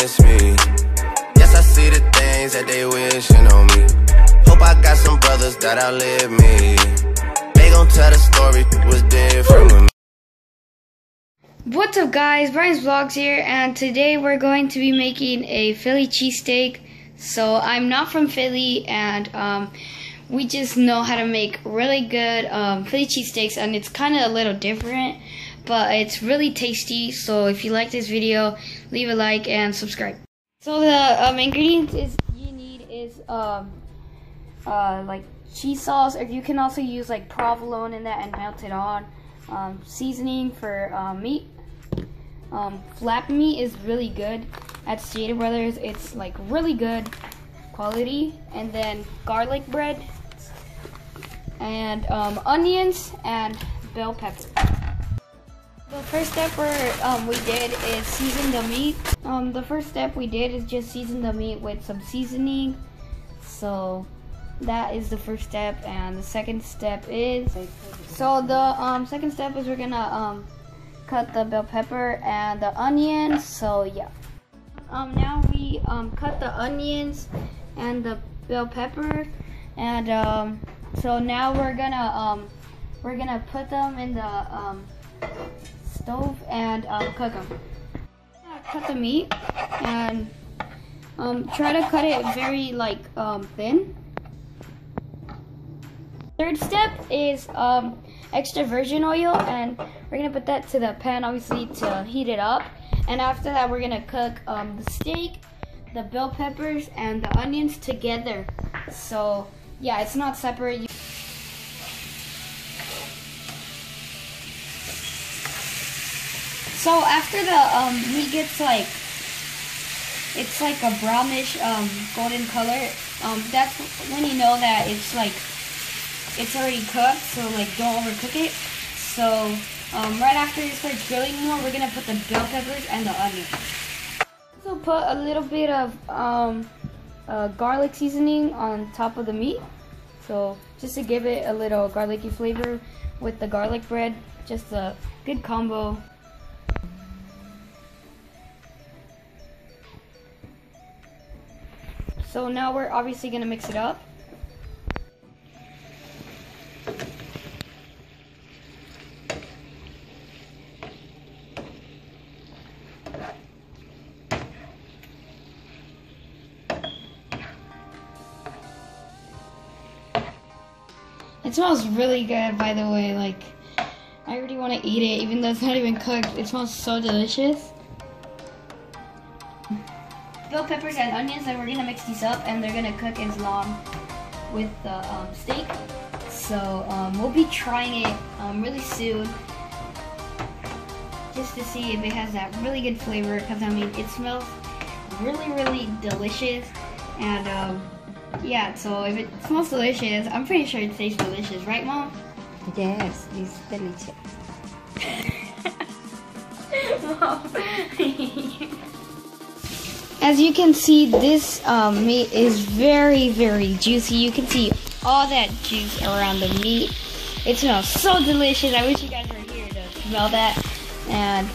miss me. Yes, I see the things that they wishing on me. Hope I got some brothers that outlive me. They gon' tell the story was different with me. What's up guys, Brian's Vlogs here, and today we're going to be making a Philly cheesesteak. So I'm not from Philly, and we just know how to make really good Philly cheesesteaks, and it's kind of a little different, but it's really tasty. So if you like this video, leave a like and subscribe. So the ingredients you need is like cheese sauce, or you can also use like provolone in that and melt it on. Seasoning for meat. Flap meat is really good at Stater Brothers. It's like really good quality. And then garlic bread and onions and bell pepper. The first step we did is season the meat. The first step we did is just season the meat with some seasoning. So that is the first step, and the second step is second step is we're gonna cut the bell pepper and the onions. So yeah, now we cut the onions and the bell pepper, and so now we're gonna put them in the stove and cook them. Cut the meat and try to cut it very like thin. Third step is extra virgin oil, and we're gonna put that to the pan, obviously, to heat it up. And after that, we're gonna cook the steak, the bell peppers, and the onions together. So yeah, it's not separate. So after the meat gets like, it's like a brownish golden color, that's when you know that it's like it's already cooked. So like, don't overcook it. So right after it starts grilling more, we're gonna put the bell peppers and the onions. So put a little bit of garlic seasoning on top of the meat, so just to give it a little garlicky flavor with the garlic bread. Just a good combo. So now we're obviously gonna mix it up. It smells really good, by the way. Like, I already want to eat it, even though it's not even cooked. It smells so delicious. Bell peppers and onions, and we're gonna mix these up, and they're gonna cook as long with the steak. So we'll be trying it really soon, just to see if it has that really good flavor. Because I mean, it smells really, really delicious, and yeah, so if it smells delicious, I'm pretty sure it tastes delicious, right, Mom? Yes, it's delicious. Mom. As you can see, this meat is very, very juicy. You can see all that juice around the meat. It smells so delicious. I wish you guys were here to smell that. And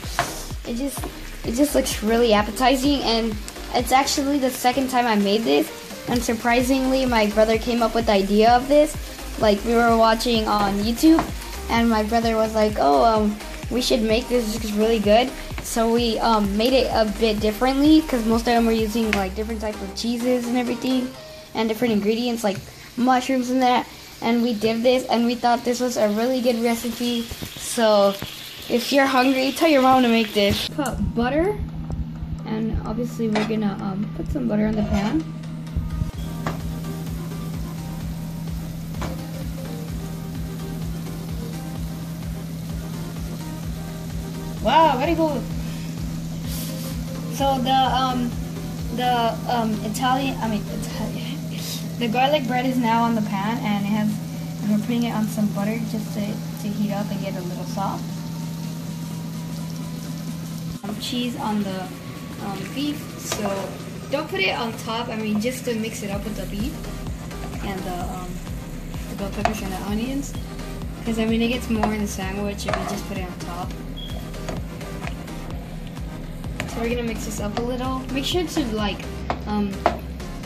it just looks really appetizing. And it's actually the second time I made this. And surprisingly, my brother came up with the idea of this. Like, we were watching on YouTube, and my brother was like, oh, we should make this. It's really good. So we made it a bit differently, because most of them were using like different types of cheeses and everything, and different ingredients like mushrooms and that. And we did this, and we thought this was a really good recipe. So if you're hungry, tell your mom to make this. Put butter, and obviously we're gonna put some butter on the pan. Wow, very good. So the garlic bread is now on the pan, and we're putting it on some butter just to heat up and get a little soft. Cheese on the beef. So don't put it on top. I mean, just to mix it up with the beef and the bell peppers and the onions. Because I mean, it gets more in the sandwich if you just put it on top. So we're gonna mix this up a little. Make sure to like,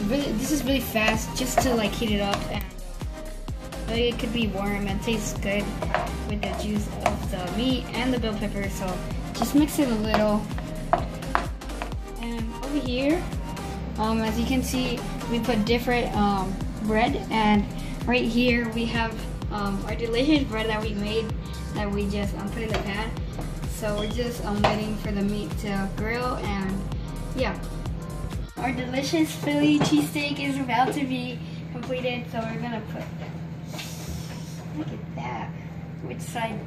this is really fast, just to like heat it up, and it could be warm and tastes good with the juice of the meat and the bell pepper. So just mix it a little. And over here, as you can see, we put different bread, and right here we have our delicious bread that we made, that we just put in the pan. So we're just waiting for the meat to grill, and yeah, our delicious Philly cheesesteak is about to be completed. So we're gonna put, look at that. Which side?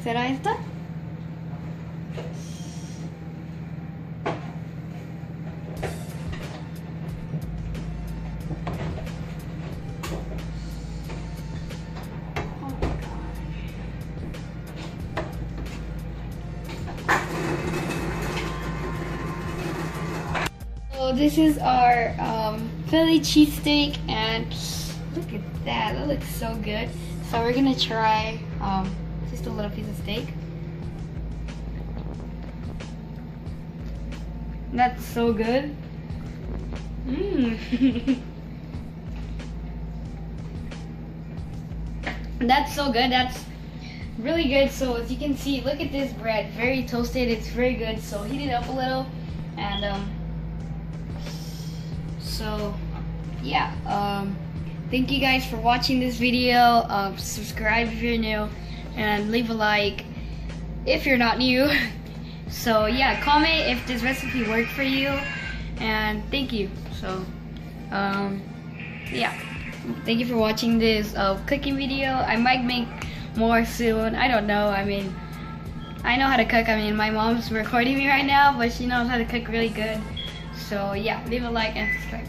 ¿Será esta? So this is our Philly cheesesteak, and look at that. That looks so good. So we're gonna try just a little piece of steak. That's so good. That's so good. That's really good. So as you can see, look at this bread. Very toasted. It's very good. So heat it up a little, and so yeah. Thank you guys for watching this video. Subscribe if you're new, and leave a like if you're not new. So yeah, comment if this recipe worked for you, and thank you. So yeah, thank you for watching this cooking video. I might make more soon. I don't know. I mean, I know how to cook. I mean, my mom's recording me right now, but she knows how to cook really good. So yeah, leave a like and subscribe.